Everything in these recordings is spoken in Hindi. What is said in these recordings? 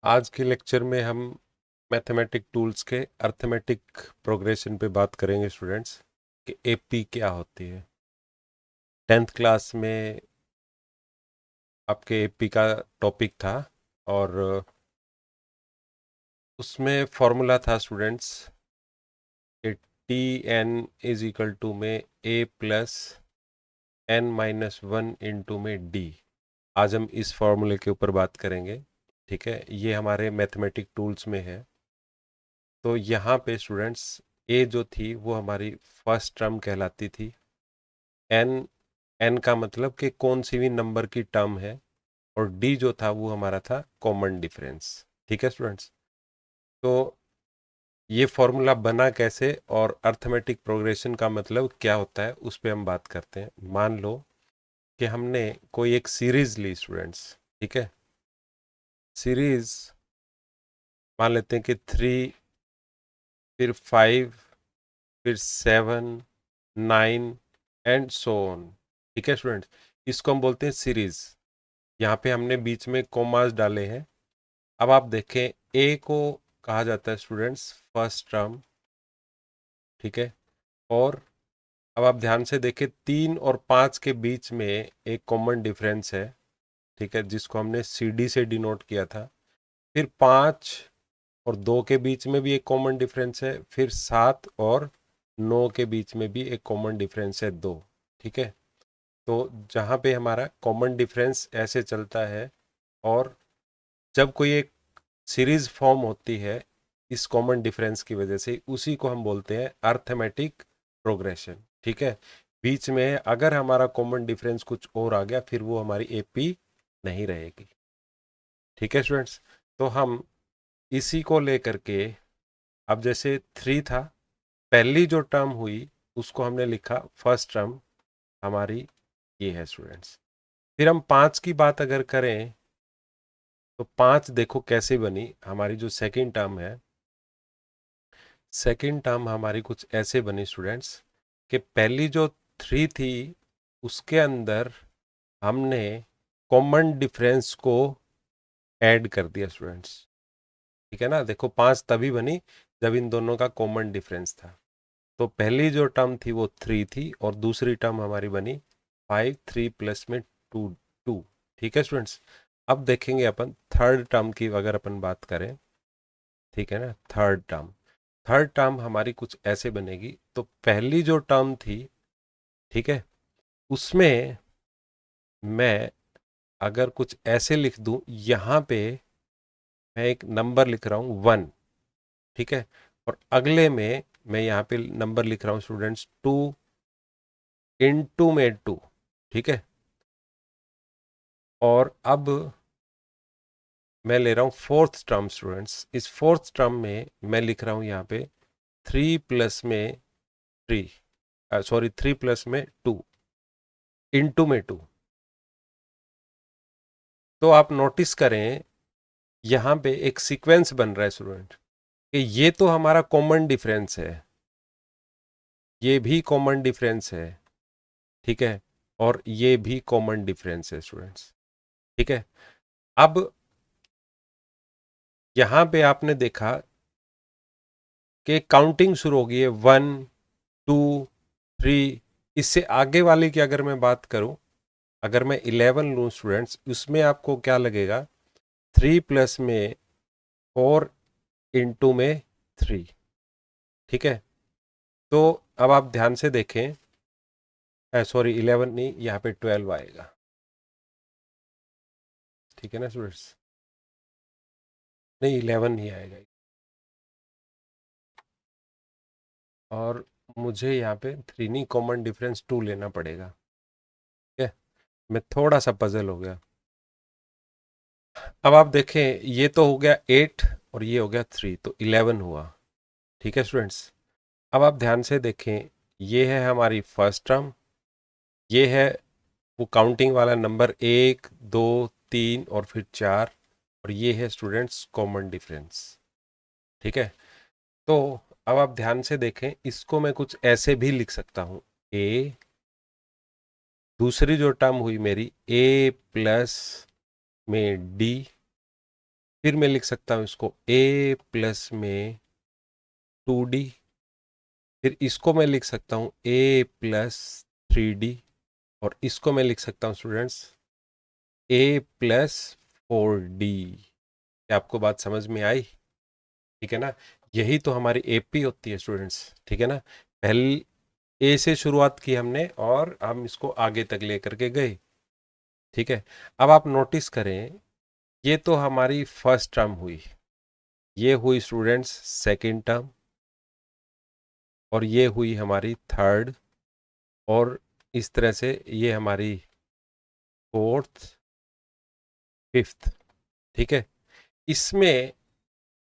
आज के लेक्चर में हम मैथमेटिक टूल्स के अर्थमेटिक प्रोग्रेशन पे बात करेंगे स्टूडेंट्स कि एपी क्या होती है। 10th क्लास में आपके एपी का टॉपिक था और उसमें फॉर्मूला था स्टूडेंट्स कि T N is equal to में A plus N minus one into में डी। आज हम इस फॉर्मूले के ऊपर बात करेंगे। ठीक है, ये हमारे मैथमेटिक टूल्स में है। तो यहाँ पे स्टूडेंट्स ए जो थी वो हमारी फर्स्ट टर्म कहलाती थी। एन एन का मतलब कि कौन सी भी नंबर की टर्म है, और डी जो था वो हमारा था कॉमन डिफरेंस। ठीक है स्टूडेंट्स, तो ये फॉर्मूला बना कैसे और अर्थमेटिक प्रोग्रेशन का मतलब क्या होता है उस पर हम बात करते हैं। मान लो कि हमने कोई एक सीरीज ली स्टूडेंट्स। ठीक है, सीरीज मान लेते हैं कि 3, फिर 5, फिर 7, 9 एंड सो ऑन। ठीक है स्टूडेंट्स, इसको हम बोलते हैं सीरीज। यहाँ पे हमने बीच में कोमास डाले हैं। अब आप देखें, ए को कहा जाता है स्टूडेंट्स फर्स्ट टर्म। ठीक है, और अब आप ध्यान से देखें 3 और 5 के बीच में एक कॉमन डिफरेंस है। ठीक है, जिसको हमने सी डी से डिनोट किया था। फिर 5 और 2 के बीच में भी एक कॉमन डिफरेंस है। फिर 7 और 9 के बीच में भी एक कॉमन डिफरेंस है, 2। ठीक है, तो जहाँ पे हमारा कॉमन डिफरेंस ऐसे चलता है, और जब कोई एक सीरीज फॉर्म होती है इस कॉमन डिफरेंस की वजह से, उसी को हम बोलते हैं अर्थमेटिक प्रोग्रेशन। ठीक है, बीच में अगर हमारा कॉमन डिफरेंस कुछ और आ गया फिर वो हमारी एपी नहीं रहेगी। ठीक है स्टूडेंट्स, तो हम इसी को लेकर के, अब जैसे 3 था, पहली जो टर्म हुई उसको हमने लिखा फर्स्ट टर्म हमारी, ये है स्टूडेंट्स। फिर हम 5 की बात अगर करें तो 5 देखो कैसे बनी हमारी जो सेकंड टर्म है। सेकंड टर्म हमारी कुछ ऐसे बनी स्टूडेंट्स कि पहली जो 3 थी उसके अंदर हमने कॉमन डिफरेंस को ऐड कर दिया स्टूडेंट्स। ठीक है ना, देखो 5 तभी बनी जब इन दोनों का कॉमन डिफरेंस था। तो पहली जो टर्म थी वो 3 थी, और दूसरी टर्म हमारी बनी 5, 3 प्लस में 2, 2। ठीक है स्टूडेंट्स, अब देखेंगे अपन थर्ड टर्म की अगर अपन बात करें। ठीक है ना, थर्ड टर्म हमारी कुछ ऐसे बनेगी। तो पहली जो टर्म थी, ठीक है, उसमें मैं अगर कुछ ऐसे लिख दूं, यहाँ पे मैं एक नंबर लिख रहा हूँ 1। ठीक है, और अगले में मैं यहाँ पे नंबर लिख रहा हूँ स्टूडेंट्स 2 इंटू में 2। ठीक है, और अब मैं ले रहा हूँ फोर्थ टर्म स्टूडेंट्स। इस फोर्थ टर्म में मैं लिख रहा हूँ यहाँ पे 3 प्लस में 3, सॉरी 3 प्लस में 2 इंटू में 2। तो आप नोटिस करें यहाँ पे एक सीक्वेंस बन रहा है स्टूडेंट कि ये तो हमारा कॉमन डिफरेंस है, ये भी कॉमन डिफरेंस है। ठीक है, और ये भी कॉमन डिफरेंस है स्टूडेंट्स। ठीक है, अब यहाँ पे आपने देखा कि काउंटिंग शुरू हो गई है 1, 2, 3। इससे आगे वाले की अगर मैं बात करूं, अगर मैं 11 लूँ स्टूडेंट्स, उसमें आपको क्या लगेगा 3 प्लस में 4 इंटू में 3। ठीक है, तो अब आप ध्यान से देखें, सॉरी 11 नहीं, यहाँ पे 12 आएगा। ठीक है ना स्टूडेंट्स, नहीं 11 नहीं आएगा। और मुझे यहाँ पे 3 नहीं, कॉमन डिफरेंस 2 लेना पड़ेगा। ठीक है, मैं थोड़ा सा पजल हो गया। अब आप देखें, ये तो हो गया 8 और ये हो गया 3, तो 11 हुआ। ठीक है स्टूडेंट्स, अब आप ध्यान से देखें, ये है हमारी फर्स्ट टर्म, ये है वो काउंटिंग वाला नंबर 1, 2, 3 और फिर 4, और ये है स्टूडेंट्स कॉमन डिफरेंस। ठीक है, तो अब आप ध्यान से देखें, इसको मैं कुछ ऐसे भी लिख सकता हूँ। ए, दूसरी जो टर्म हुई मेरी ए प्लस में डी, फिर मैं लिख सकता हूँ इसको a प्लस में 2d, फिर इसको मैं लिख सकता हूँ a प्लस 3d, और इसको मैं लिख सकता हूँ स्टूडेंट्स a प्लस 4d। क्या आपको बात समझ में आई? ठीक है ना, यही तो हमारी एपी होती है स्टूडेंट्स। ठीक है ना, पहले ए से शुरुआत की हमने और हम इसको आगे तक लेकर के गए। ठीक है, अब आप नोटिस करें, ये तो हमारी फर्स्ट टर्म हुई, ये हुई स्टूडेंट्स सेकंड टर्म, और ये हुई हमारी थर्ड, और इस तरह से ये हमारी फोर्थ, फिफ्थ। ठीक है, इसमें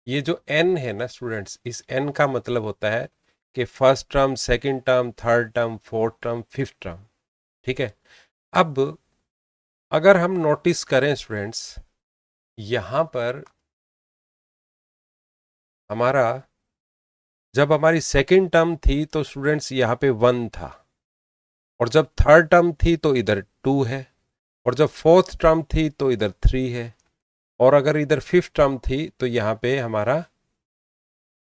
ये जो n है ना स्टूडेंट्स, इस n का मतलब होता है कि first term, second term, third term, fourth term, fifth term. ठीक है, अब अगर हम नोटिस करें स्टूडेंट्स, यहां पर हमारा जब हमारी सेकंड टर्म थी तो स्टूडेंट्स यहाँ पे 1 था, और जब थर्ड टर्म थी तो इधर 2 है, और जब फोर्थ टर्म थी तो इधर 3 है, और अगर इधर फिफ्थ टर्म थी तो यहाँ पे हमारा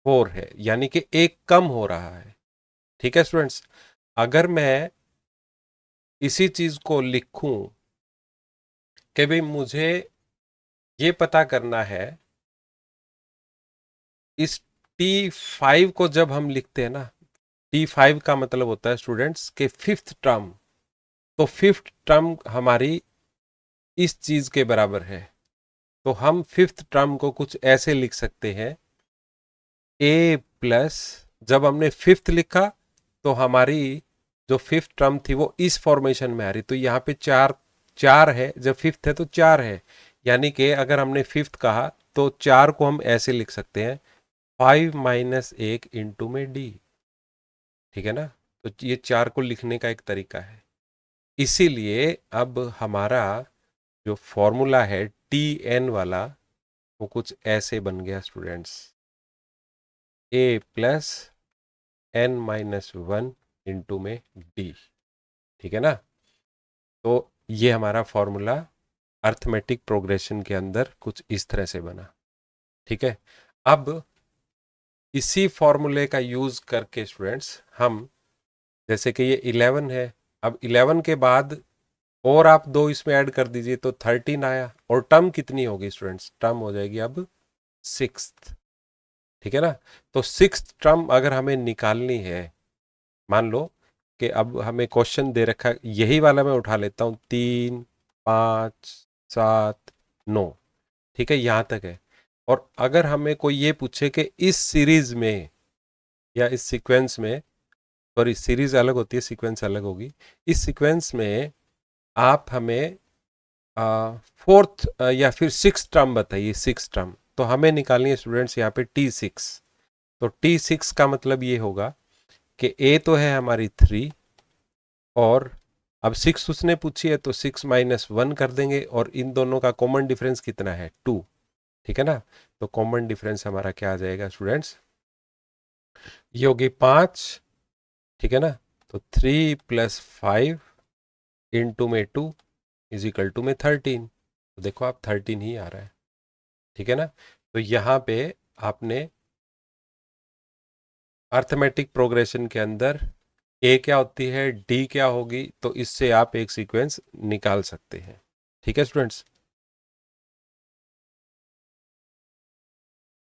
4 है, यानी कि एक कम हो रहा है। ठीक है स्टूडेंट्स, अगर मैं इसी चीज को लिखूं कि भाई मुझे ये पता करना है, इस T5 को जब हम लिखते हैं ना, T5 का मतलब होता है स्टूडेंट्स के फिफ्थ टर्म, तो फिफ्थ टर्म हमारी इस चीज के बराबर है, तो हम फिफ्थ टर्म को कुछ ऐसे लिख सकते हैं, ए प्लस, जब हमने फिफ्थ लिखा तो हमारी जो फिफ्थ टर्म थी वो इस फॉर्मेशन में आ रही, तो यहाँ पे चार, चार है, जब फिफ्थ है तो चार है, यानी कि अगर हमने फिफ्थ कहा तो चार को हम ऐसे लिख सकते हैं 5 माइनस 1 इंटू में डी। ठीक है ना, तो ये चार को लिखने का एक तरीका है। इसीलिए अब हमारा जो फॉर्मूला है टी एन वाला, वो कुछ ऐसे बन गया students, A plus N minus one into में डी। ठीक है ना, तो ये हमारा फॉर्मूला अर्थमेटिक प्रोग्रेशन के अंदर कुछ इस तरह से बना। ठीक है, अब इसी फॉर्मूले का यूज करके स्टूडेंट्स हम, जैसे कि ये 11 है, अब 11 के बाद और आप दो इसमें ऐड कर दीजिए तो 13 आया, और टर्म कितनी होगी स्टूडेंट्स, टर्म हो जाएगी अब सिक्स्थ। ठीक है ना, तो सिक्स्थ टर्म अगर हमें निकालनी है, मान लो कि अब हमें क्वेश्चन दे रखा है, यही वाला मैं उठा लेता हूँ, 3, 5, 7, 9। ठीक है, यहाँ तक है, और अगर हमें कोई ये पूछे कि इस सीरीज में या इस सीक्वेंस में, सॉरी सीरीज अलग होती है, सीक्वेंस अलग होगी, इस सीक्वेंस में आप हमें फोर्थ या फिर सिक्स टर्म बताइए, सिक्स टर्म, तो हमें निकालनी है स्टूडेंट्स यहाँ पे T6। तो T6 का मतलब ये होगा कि ए तो है हमारी 3, और अब 6 उसने पूछी है तो 6 माइनस 1 कर देंगे, और इन दोनों का कॉमन डिफरेंस कितना है, 2। ठीक है ना, तो कॉमन डिफरेंस हमारा क्या आ जाएगा स्टूडेंट्स, ये होगी 5। ठीक है ना, तो 3 प्लस 5 इंटू में 2 इज इक्वल टू में 13, तो देखो आप 13 ही आ रहा है। ठीक है ना, तो यहाँ पे आपने अर्थमेटिक प्रोग्रेशन के अंदर ए क्या होती है, डी क्या होगी, तो इससे आप एक सीक्वेंस निकाल सकते हैं। ठीक है स्टूडेंट्स।